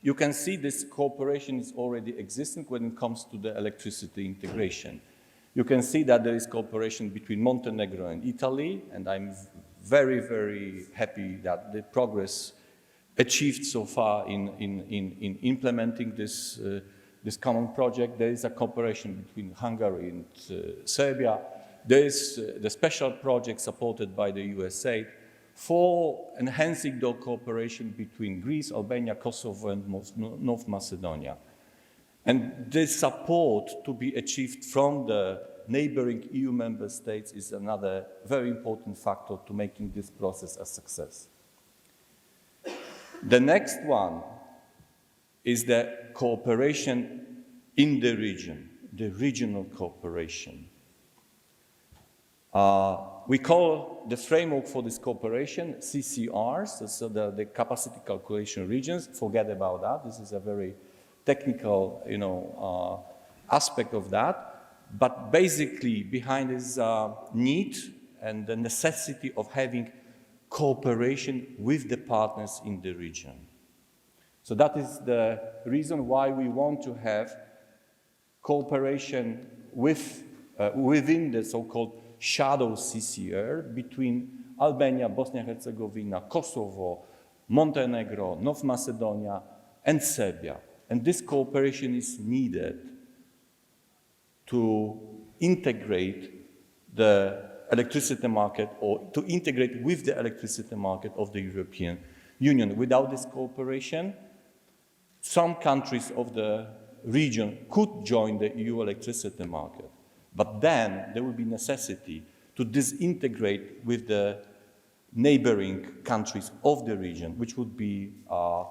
You can see this cooperation is already existing when it comes to the electricity integration. You can see that there is cooperation between Montenegro and Italy, and I'm very, very happy that the progress achieved so far in implementing this common project. There is a cooperation between Hungary and Serbia. There is the special project supported by the USA for enhancing the cooperation between Greece, Albania, Kosovo, and North Macedonia. And this support to be achieved from the neighboring EU member states is another very important factor to making this process a success. The next one is the cooperation in the region, the regional cooperation. We call the framework for this cooperation CCRs, so the capacity calculation regions. Forget about that. This is a very technical, aspect of that. But basically, behind this need and the necessity of having cooperation with the partners in the region. So that is the reason why we want to have cooperation within the so-called shadow CCR between Albania, Bosnia-Herzegovina, Kosovo, Montenegro, North Macedonia, and Serbia. And this cooperation is needed to integrate the electricity market, or to integrate with the electricity market of the European Union. Without this cooperation, some countries of the region could join the EU electricity market, but then there will be necessity to disintegrate with the neighboring countries of the region, which would be a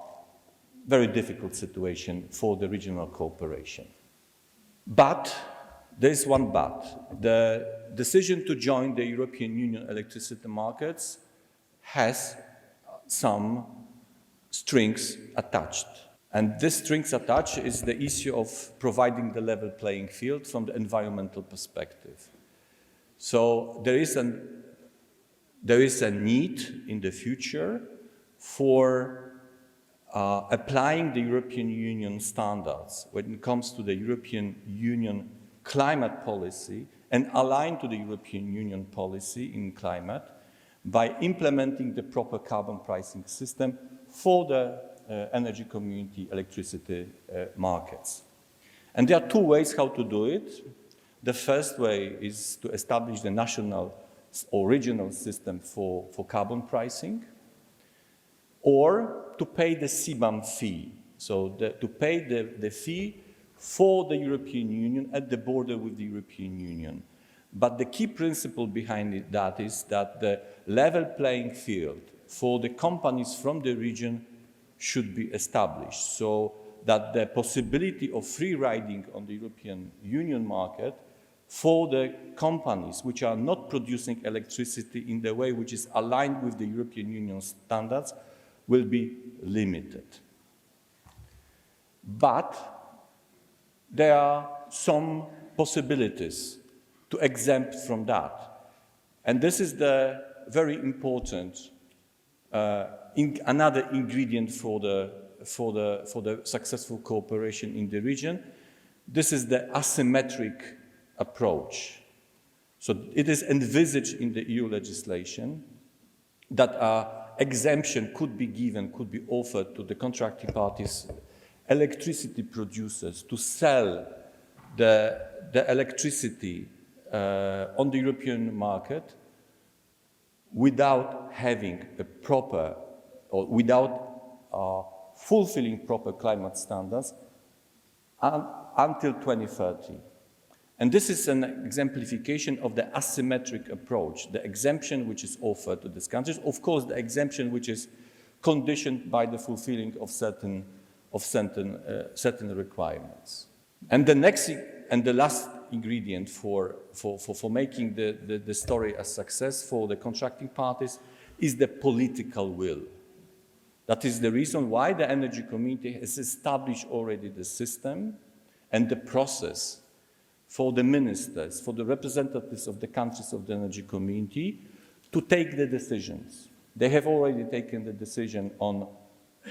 very difficult situation for the regional cooperation. But there is one but. The decision to join the European Union electricity markets has some strings attached. And this strings attached is the issue of providing the level playing field from the environmental perspective. So there is a need in the future for applying the European Union standards when it comes to the European Union climate policy and align to the European Union policy in climate by implementing the proper carbon pricing system for the energy community electricity markets. And there are two ways how to do it. The first way is to establish the national or regional system for carbon pricing, or to pay the CBAM fee, so to pay the fee for the European Union at the border with the European Union. But the key principle behind that is that the level playing field for the companies from the region should be established, so that the possibility of free riding on the European Union market for the companies which are not producing electricity in the way which is aligned with the European Union standards will be limited. But there are some possibilities to exempt from that. And this is the very important another ingredient for the successful cooperation in the region. This is the asymmetric approach. So it is envisaged in the EU legislation that exemption could be given, could be offered to the contracting parties, electricity producers, to sell the electricity on the European market without having a proper, or without fulfilling proper climate standards until 2030. And this is an exemplification of the asymmetric approach, the exemption which is offered to these countries. Of course, the exemption which is conditioned by the fulfilling of certain requirements. And the next and the last ingredient for making the story a success for the contracting parties is the political will. That is the reason why the energy community has established already the system and the process for the ministers, for the representatives of the countries of the energy community to take the decisions. They have already taken the decision on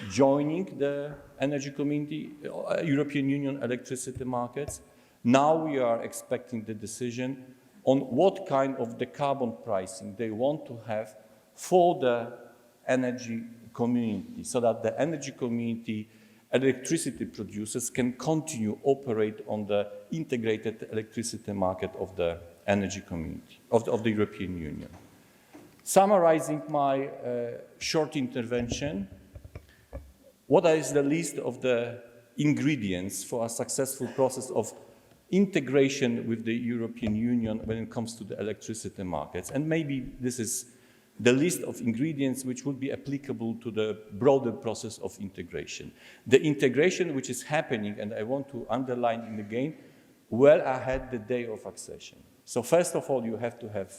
joining the energy community, European Union electricity markets. Now we are expecting the decision on what kind of the carbon pricing they want to have for the energy community, so that the energy community electricity producers can continue operate on the integrated electricity market of the energy community, of the European Union. Summarizing my short intervention, what is the list of the ingredients for a successful process of integration with the European Union when it comes to the electricity markets? And maybe this is the list of ingredients which would be applicable to the broader process of integration. The integration which is happening, and I want to underline it again, well ahead the day of accession. So first of all, you have to have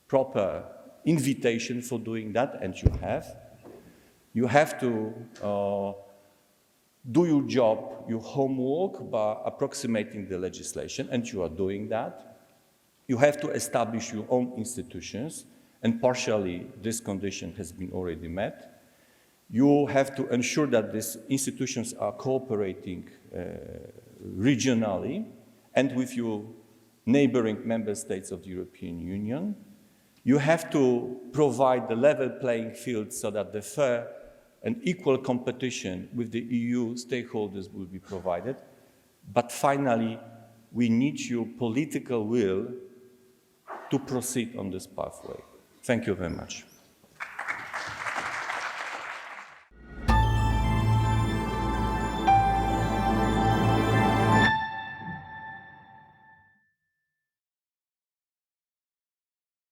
proper invitation for doing that, and you have. You have to do your job, your homework by approximating the legislation, and you are doing that. You have to establish your own institutions, and partially this condition has been already met. You have to ensure that these institutions are cooperating regionally and with your neighboring member states of the European Union. You have to provide the level playing field so that the fair and equal competition with the EU stakeholders will be provided. But finally, we need your political will to proceed on this pathway. Thank you very much.